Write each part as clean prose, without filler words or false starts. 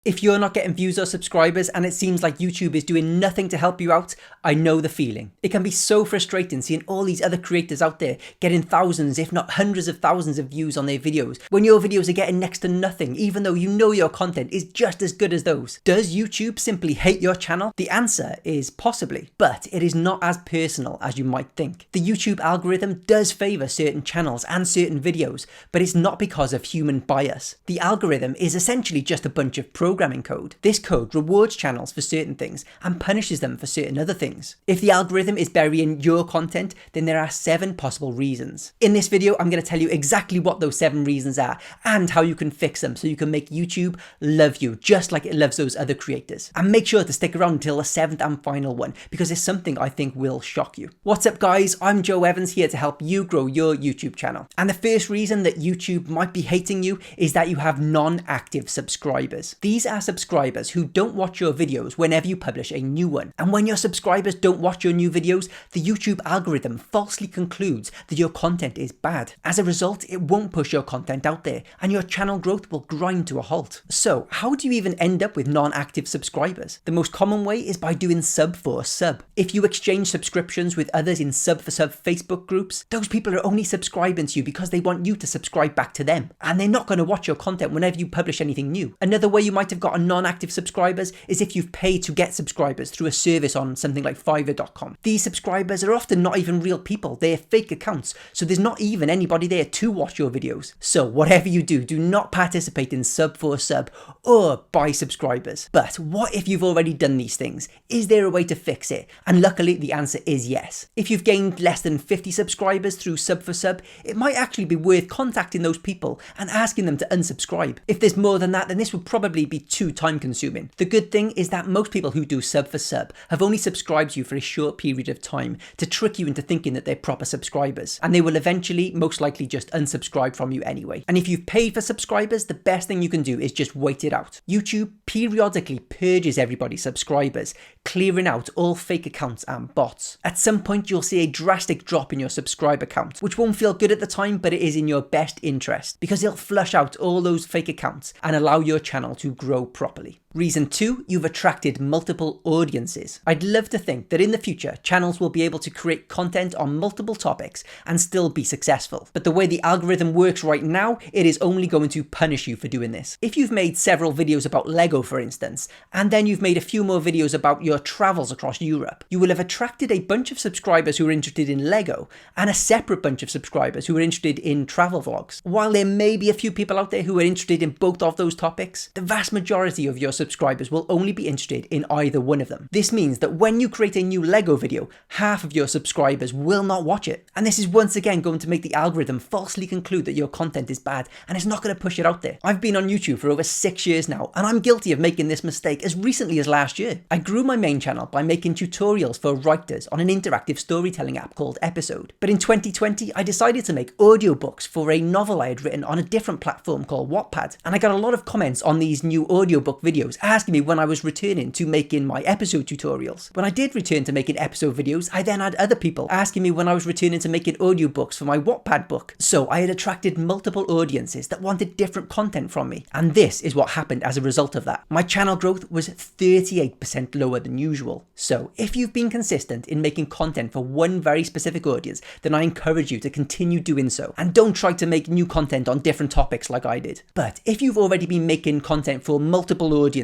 If you're not getting views or subscribers and it seems like YouTube is doing nothing to help you out, I know the feeling. It can be so frustrating seeing all these other creators out there getting thousands, if not hundreds of thousands of views on their videos, when your videos are getting next to nothing, even though you know your content is just as good as those. Does YouTube simply hate your channel? The answer is possibly, but it is not as personal as you might think. The YouTube algorithm does favor certain channels and certain videos, but it's not because of human bias. The algorithm is essentially just a bunch of programming code. This code rewards channels for certain things and punishes them for certain other things. If the algorithm is burying your content, then there are 7 possible reasons. In this video, I'm going to tell you exactly what those 7 reasons are and how you can fix them so you can make YouTube love you just like it loves those other creators. And make sure to stick around until the 7th and final one because it's something I think will shock you. What's up guys, I'm Joe Evans here to help you grow your YouTube channel. And the first reason that YouTube might be hating you is that you have non-active subscribers. These are subscribers who don't watch your videos whenever you publish a new one. And when your subscribers don't watch your new videos, the YouTube algorithm falsely concludes that your content is bad. As a result, it won't push your content out there and your channel growth will grind to a halt. So how do you even end up with non-active subscribers? The most common way is by doing sub for sub. If you exchange subscriptions with others in sub for sub Facebook groups, those people are only subscribing to you because they want you to subscribe back to them. And they're not going to watch your content whenever you publish anything new. Another way you might have gotten non-active subscribers is if you've paid to get subscribers through a service on something like Fiverr.com. These subscribers are often not even real people, they're fake accounts, so there's not even anybody there to watch your videos. So whatever you do, do not participate in sub for sub or buy subscribers. But what if you've already done these things? Is there a way to fix it? And luckily the answer is yes. If you've gained less than 50 subscribers through sub for sub, it might actually be worth contacting those people and asking them to unsubscribe. If there's more than that, then this would probably be too time consuming. The good thing is that most people who do sub for sub have only subscribed to you for a short period of time to trick you into thinking that they're proper subscribers, and they will eventually most likely just unsubscribe from you anyway. And if you've paid for subscribers, the best thing you can do is just wait it out. YouTube periodically purges everybody's subscribers, clearing out all fake accounts and bots. At some point you'll see a drastic drop in your subscriber count, which won't feel good at the time, but it is in your best interest because it'll flush out all those fake accounts and allow your channel to grow properly. Reason 2, you've attracted multiple audiences. I'd love to think that in the future, channels will be able to create content on multiple topics and still be successful. But the way the algorithm works right now, it is only going to punish you for doing this. If you've made several videos about Lego, for instance, and then you've made a few more videos about your travels across Europe, you will have attracted a bunch of subscribers who are interested in Lego and a separate bunch of subscribers who are interested in travel vlogs. While there may be a few people out there who are interested in both of those topics, the vast majority of your subscribers will only be interested in either one of them. This means that when you create a new Lego video, half of your subscribers will not watch it. And this is once again going to make the algorithm falsely conclude that your content is bad and it's not going to push it out there. I've been on YouTube for over 6 years now, and I'm guilty of making this mistake as recently as last year. I grew my main channel by making tutorials for writers on an interactive storytelling app called Episode. But in 2020, I decided to make audiobooks for a novel I had written on a different platform called Wattpad. And I got a lot of comments on these new audiobook videos asking me when I was returning to making my episode tutorials. When I did return to making episode videos, I then had other people asking me when I was returning to making audiobooks for my Wattpad book. So I had attracted multiple audiences that wanted different content from me. And this is what happened as a result of that. My channel growth was 38% lower than usual. So if you've been consistent in making content for one very specific audience, then I encourage you to continue doing so. And don't try to make new content on different topics like I did. But if you've already been making content for multiple audiences,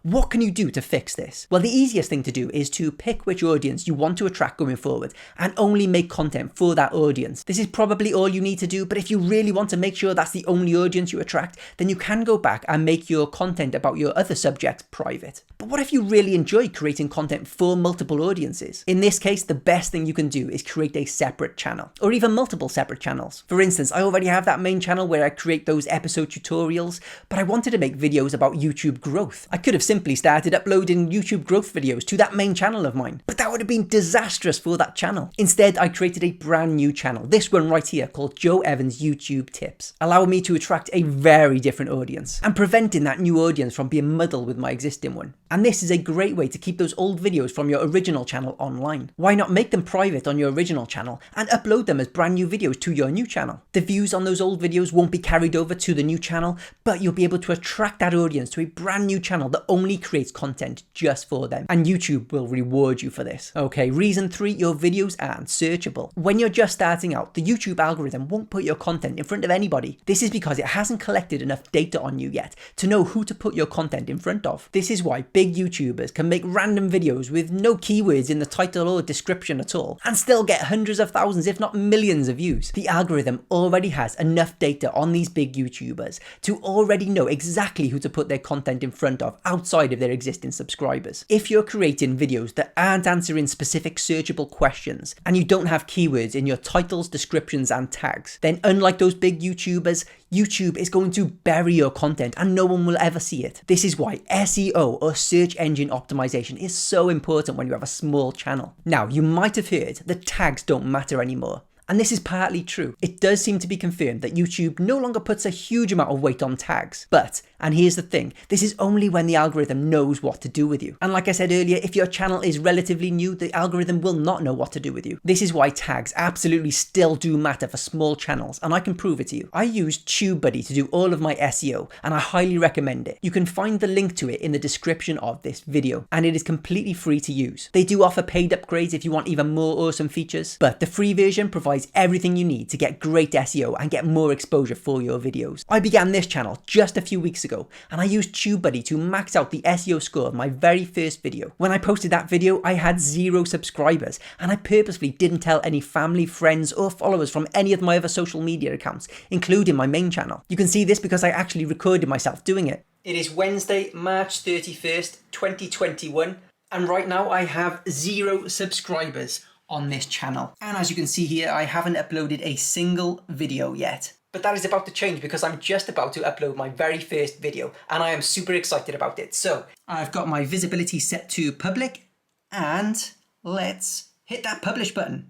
what can you do to fix this? Well, the easiest thing to do is to pick which audience you want to attract going forward and only make content for that audience. This is probably all you need to do, but if you really want to make sure that's the only audience you attract, then you can go back and make your content about your other subjects private. But what if you really enjoy creating content for multiple audiences? In this case, the best thing you can do is create a separate channel, or even multiple separate channels. For instance, I already have that main channel where I create those episode tutorials, but I wanted to make videos about YouTube growth. I could have simply started uploading YouTube growth videos to that main channel of mine, but that would have been disastrous for that channel. Instead, I created a brand new channel, this one right here called Joe Evans YouTube Tips, allowing me to attract a very different audience and preventing that new audience from being muddled with my existing one. And this is a great way to keep those old videos from your original channel online. Why not make them private on your original channel and upload them as brand new videos to your new channel? The views on those old videos won't be carried over to the new channel, but you'll be able to attract that audience to a brand new channel that only creates content just for them. And YouTube will reward you for this. Okay, reason 3, your videos aren't searchable. When you're just starting out, the YouTube algorithm won't put your content in front of anybody. This is because it hasn't collected enough data on you yet to know who to put your content in front of. This is why big YouTubers can make random videos with no keywords in the title or description at all and still get hundreds of thousands, if not millions of views. The algorithm already has enough data on these big YouTubers to already know exactly who to put their content in front of outside of their existing subscribers. If you're creating videos that aren't answering specific searchable questions and you don't have keywords in your titles, descriptions and tags, then unlike those big YouTubers, YouTube is going to bury your content and no one will ever see it. This is why SEO or search engine optimization is so important when you have a small channel. Now, you might have heard that tags don't matter anymore. And this is partly true. It does seem to be confirmed that YouTube no longer puts a huge amount of weight on tags. But, and here's the thing, this is only when the algorithm knows what to do with you. And like I said earlier, if your channel is relatively new, the algorithm will not know what to do with you. This is why tags absolutely still do matter for small channels, and I can prove it to you. I use TubeBuddy to do all of my SEO, and I highly recommend it. You can find the link to it in the description of this video, and it is completely free to use. They do offer paid upgrades if you want even more awesome features, but the free version provides everything you need to get great SEO and get more exposure for your videos. I began this channel just a few weeks ago and I used TubeBuddy to max out the SEO score of my very first video. When I posted that video, I had 0 subscribers and I purposefully didn't tell any family, friends or followers from any of my other social media accounts, including my main channel. You can see this because I actually recorded myself doing it. It is Wednesday, March 31st, 2021, and right now I have 0 subscribers on this channel. And as you can see here, I haven't uploaded a single video yet. But that is about to change because I'm just about to upload my very first video and I am super excited about it. So I've got my visibility set to public and let's hit that publish button.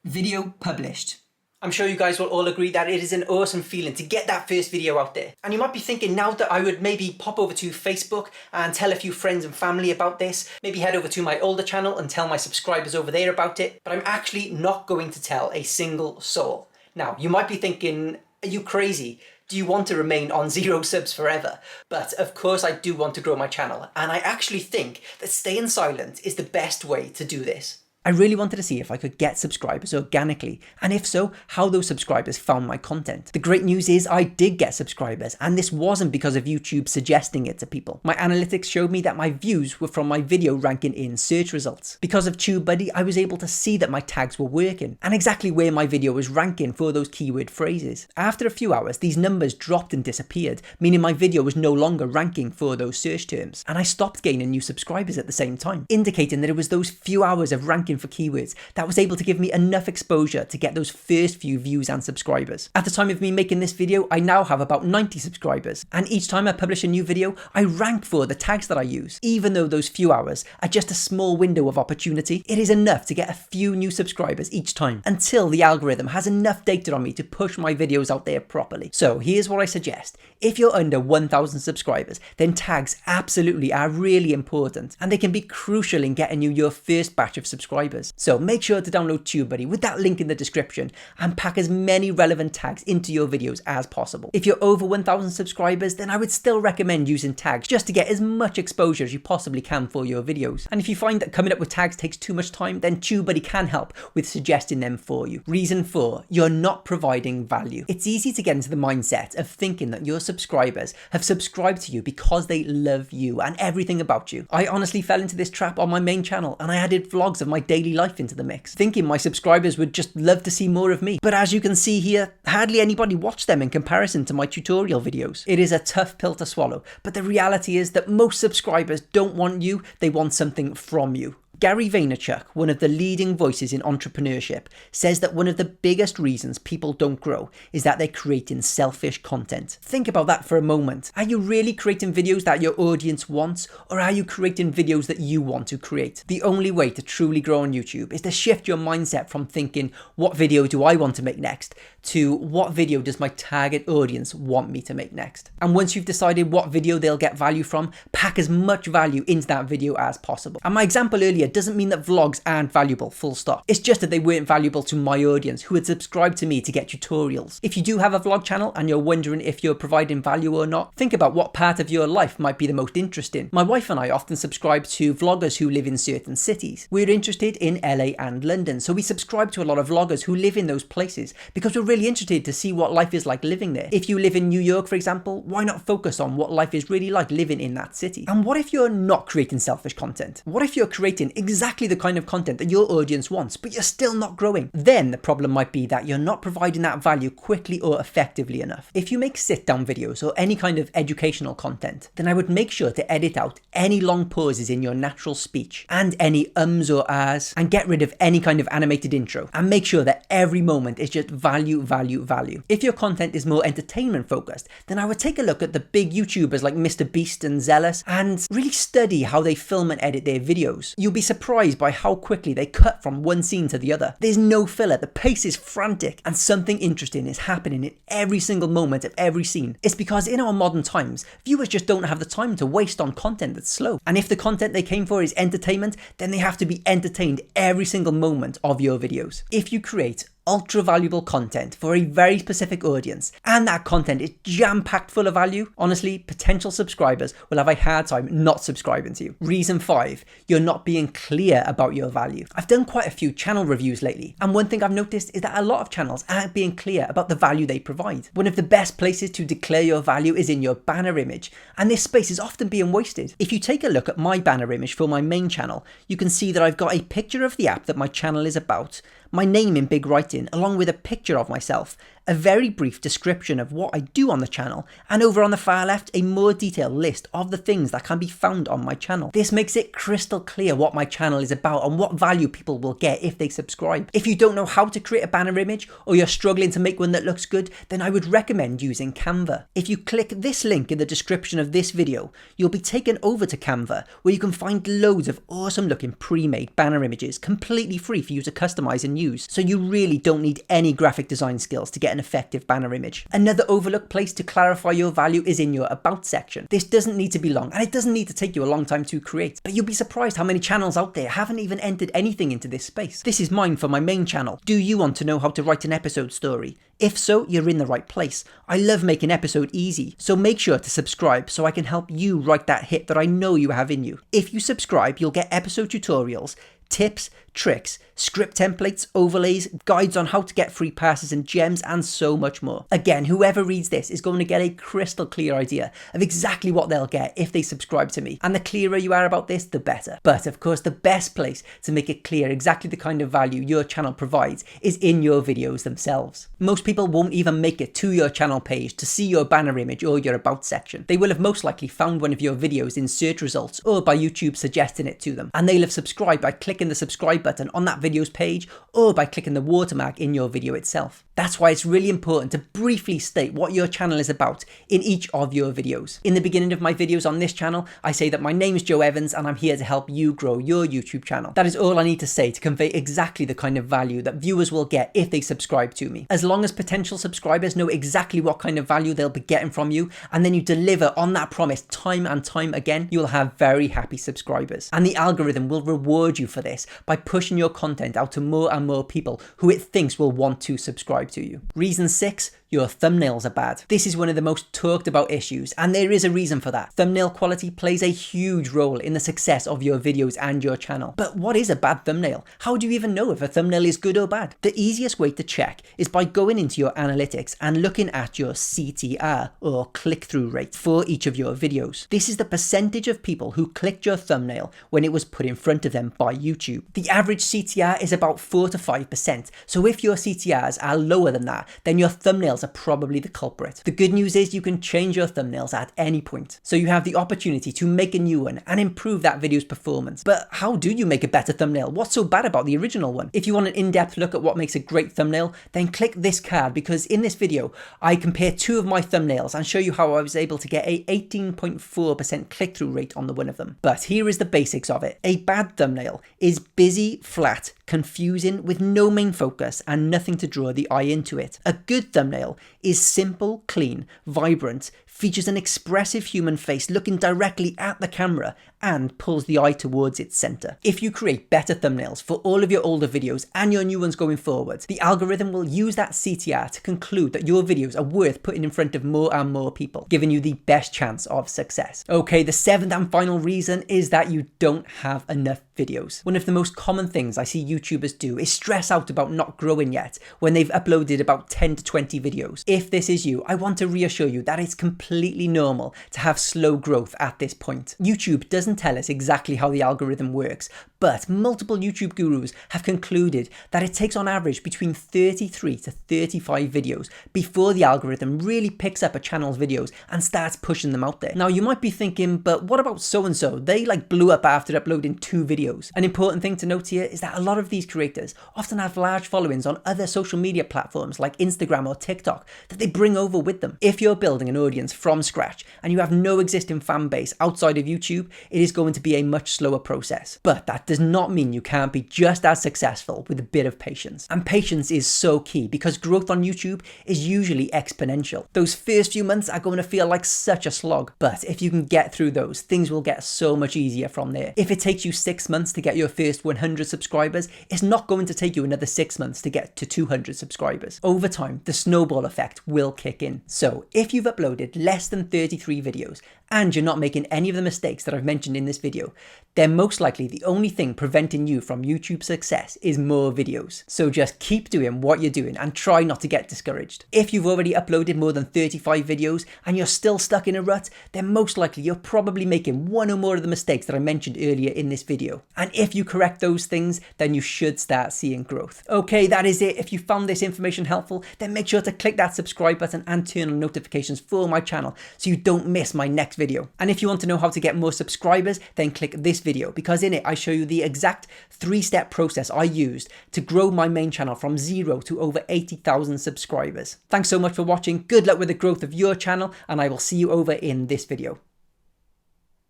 Video published. I'm sure you guys will all agree that it is an awesome feeling to get that first video out there. And you might be thinking now that I would maybe pop over to Facebook and tell a few friends and family about this, maybe head over to my older channel and tell my subscribers over there about it, but I'm actually not going to tell a single soul. Now, you might be thinking, are you crazy? Do you want to remain on 0 subs forever? But of course I do want to grow my channel, and I actually think that staying silent is the best way to do this. I really wanted to see if I could get subscribers organically, and if so, how those subscribers found my content. The great news is I did get subscribers, and this wasn't because of YouTube suggesting it to people. My analytics showed me that my views were from my video ranking in search results. Because of TubeBuddy, I was able to see that my tags were working, and exactly where my video was ranking for those keyword phrases. After a few hours, these numbers dropped and disappeared, meaning my video was no longer ranking for those search terms, and I stopped gaining new subscribers at the same time, indicating that it was those few hours of ranking for keywords that was able to give me enough exposure to get those first few views and subscribers. At the time of me making this video, I now have about 90 subscribers, and each time I publish a new video, I rank for the tags that I use. Even though those few hours are just a small window of opportunity, it is enough to get a few new subscribers each time until the algorithm has enough data on me to push my videos out there properly. So here's what I suggest. If you're under 1,000 subscribers, then tags absolutely are really important, and they can be crucial in getting you your first batch of subscribers. So make sure to download TubeBuddy with that link in the description and pack as many relevant tags into your videos as possible. If you're over 1,000 subscribers, then I would still recommend using tags just to get as much exposure as you possibly can for your videos. And if you find that coming up with tags takes too much time, then TubeBuddy can help with suggesting them for you. Reason 4, you're not providing value. It's easy to get into the mindset of thinking that your subscribers have subscribed to you because they love you and everything about you. I honestly fell into this trap on my main channel, and I added vlogs of my daily life into the mix, thinking my subscribers would just love to see more of me. But as you can see here, hardly anybody watched them in comparison to my tutorial videos. It is a tough pill to swallow, but the reality is that most subscribers don't want you, they want something from you. Gary Vaynerchuk, one of the leading voices in entrepreneurship, says that one of the biggest reasons people don't grow is that they're creating selfish content. Think about that for a moment. Are you really creating videos that your audience wants, or are you creating videos that you want to create? The only way to truly grow on YouTube is to shift your mindset from thinking, what video do I want to make next, to what video does my target audience want me to make next? And once you've decided what video they'll get value from, pack as much value into that video as possible. And my example earlier doesn't mean that vlogs aren't valuable, full stop. It's just that they weren't valuable to my audience who had subscribed to me to get tutorials. If you do have a vlog channel and you're wondering if you're providing value or not, think about what part of your life might be the most interesting. My wife and I often subscribe to vloggers who live in certain cities. We're interested in LA and London, so we subscribe to a lot of vloggers who live in those places because we're really interested to see what life is like living there. If you live in New York, for example, why not focus on what life is really like living in that city? And what if you're not creating selfish content? What if you're creating exactly the kind of content that your audience wants, but you're still not growing? Then the problem might be that you're not providing that value quickly or effectively enough. If you make sit-down videos or any kind of educational content, then I would make sure to edit out any long pauses in your natural speech and any ums or ahs, and get rid of any kind of animated intro, and make sure that every moment is just value, value, value. If your content is more entertainment focused, then I would take a look at the big YouTubers like Mr. Beast and Zealous and really study how they film and edit their videos. You'll be surprised by how quickly they cut from one scene to the other. There's no filler, the pace is frantic, and something interesting is happening in every single moment of every scene. It's because in our modern times, viewers just don't have the time to waste on content that's slow. And if the content they came for is entertainment, then they have to be entertained every single moment of your videos. If you create ultra valuable content for a very specific audience and that content is jam-packed full of value, honestly, potential subscribers will have a hard time not subscribing to you. Reason 5, you're not being clear about your value. I've done quite a few channel reviews lately, and one thing I've noticed is that a lot of channels aren't being clear about the value they provide. One of the best places to declare your value is in your banner image, and this space is often being wasted. If you take a look at my banner image for my main channel, you can see that I've got a picture of the app that my channel is about, my name in big writing, along with a picture of myself, a very brief description of what I do on the channel, and over on the far left, a more detailed list of the things that can be found on my channel. This makes it crystal clear what my channel is about and what value people will get if they subscribe. If you don't know how to create a banner image, or you're struggling to make one that looks good, then I would recommend using Canva. If you click this link in the description of this video, you'll be taken over to Canva, where you can find loads of awesome looking pre-made banner images completely free for you to customize and use. So you really don't need any graphic design skills to get an effective banner image. Another overlooked place to clarify your value is in your about section. This doesn't need to be long, and it doesn't need to take you a long time to create, but you'll be surprised how many channels out there haven't even entered anything into this space. This is mine for my main channel. Do you want to know how to write an episode story? If so, you're in the right place. I love making episode easy, so make sure to subscribe so I can help you write that hit that I know you have in you. If you subscribe, you'll get episode tutorials, tips, tricks, script templates, overlays, guides on how to get free passes and gems, and so much more. Again, whoever reads this is going to get a crystal clear idea of exactly what they'll get if they subscribe to me. And the clearer you are about this, the better. But of course, the best place to make it clear exactly the kind of value your channel provides is in your videos themselves. Most people won't even make it to your channel page to see your banner image or your about section. They will have most likely found one of your videos in search results or by YouTube suggesting it to them, and they'll have subscribed by clicking the subscribe button on that video's page or by clicking the watermark in your video itself. That's why it's really important to briefly state what your channel is about in each of your videos. In the beginning of my videos on this channel, I say that my name is Joe Evans and I'm here to help you grow your YouTube channel. That is all I need to say to convey exactly the kind of value that viewers will get if they subscribe to me. As long as potential subscribers know exactly what kind of value they'll be getting from you, and then you deliver on that promise time and time again, you'll have very happy subscribers. And the algorithm will reward you for this by pushing your content out to more and more people who it thinks will want to subscribe to you. Reason 6, your thumbnails are bad. This is one of the most talked about issues, and there is a reason for that. Thumbnail quality plays a huge role in the success of your videos and your channel. But what is a bad thumbnail? How do you even know if a thumbnail is good or bad? The easiest way to check is by going into your analytics and looking at your CTR, or click-through rate, for each of your videos. This is the percentage of people who clicked your thumbnail when it was put in front of them by YouTube. The average CTR is about 4 to 5%, so if your CTRs are lower than that, then your thumbnails thumbnails are probably the culprit. The good news is you can change your thumbnails at any point. So you have the opportunity to make a new one and improve that video's performance. But how do you make a better thumbnail? What's so bad about the original one? If you want an in-depth look at what makes a great thumbnail, then click this card, because in this video, I compare two of my thumbnails and show you how I was able to get a 18.4% click-through rate on the one of them. But here is the basics of it. A bad thumbnail is busy, flat, confusing, with no main focus and nothing to draw the eye into it. A good thumbnail is simple, clean, vibrant, features an expressive human face looking directly at the camera, and pulls the eye towards its center. If you create better thumbnails for all of your older videos and your new ones going forward, the algorithm will use that CTR to conclude that your videos are worth putting in front of more and more people, giving you the best chance of success. Okay, the seventh and final reason is that you don't have enough videos. One of the most common things I see YouTubers do is stress out about not growing yet when they've uploaded about 10 to 20 videos. If this is you, I want to reassure you that it's completely normal to have slow growth at this point. YouTube doesn't tell us exactly how the algorithm works, but multiple YouTube gurus have concluded that it takes on average between 33 to 35 videos before the algorithm really picks up a channel's videos and starts pushing them out there. Now you might be thinking, but what about so-and-so? They blew up after uploading 2 videos. An important thing to note here is that a lot of these creators often have large followings on other social media platforms like Instagram or TikTok that they bring over with them. If you're building an audience from scratch and you have no existing fan base outside of YouTube, it is going to be a much slower process. But that does not mean you can't be just as successful with a bit of patience. And patience is so key because growth on YouTube is usually exponential. Those first few months are going to feel like such a slog, but if you can get through those, things will get so much easier from there. If it takes you 6 months to get your first 100 subscribers, it's not going to take you another 6 months to get to 200 subscribers. Over time, the snowball effect will kick in. So if you've uploaded less than 33 videos and you're not making any of the mistakes that I've mentioned in this video, then most likely the only thing preventing you from YouTube success is more videos. So just keep doing what you're doing and try not to get discouraged. If you've already uploaded more than 35 videos and you're still stuck in a rut, then most likely you're probably making one or more of the mistakes that I mentioned earlier in this video. And if you correct those things, then you should start seeing growth. Okay, that is it. If you found this information helpful, then make sure to click that subscribe button and turn on notifications for my channel so you don't miss my next video. And if you want to know how to get more subscribers, then click this video, because in it I show you the exact 3-step process I used to grow my main channel from 0 to over 80,000 subscribers. Thanks so much for watching. Good luck with the growth of your channel, and I will see you over in this video.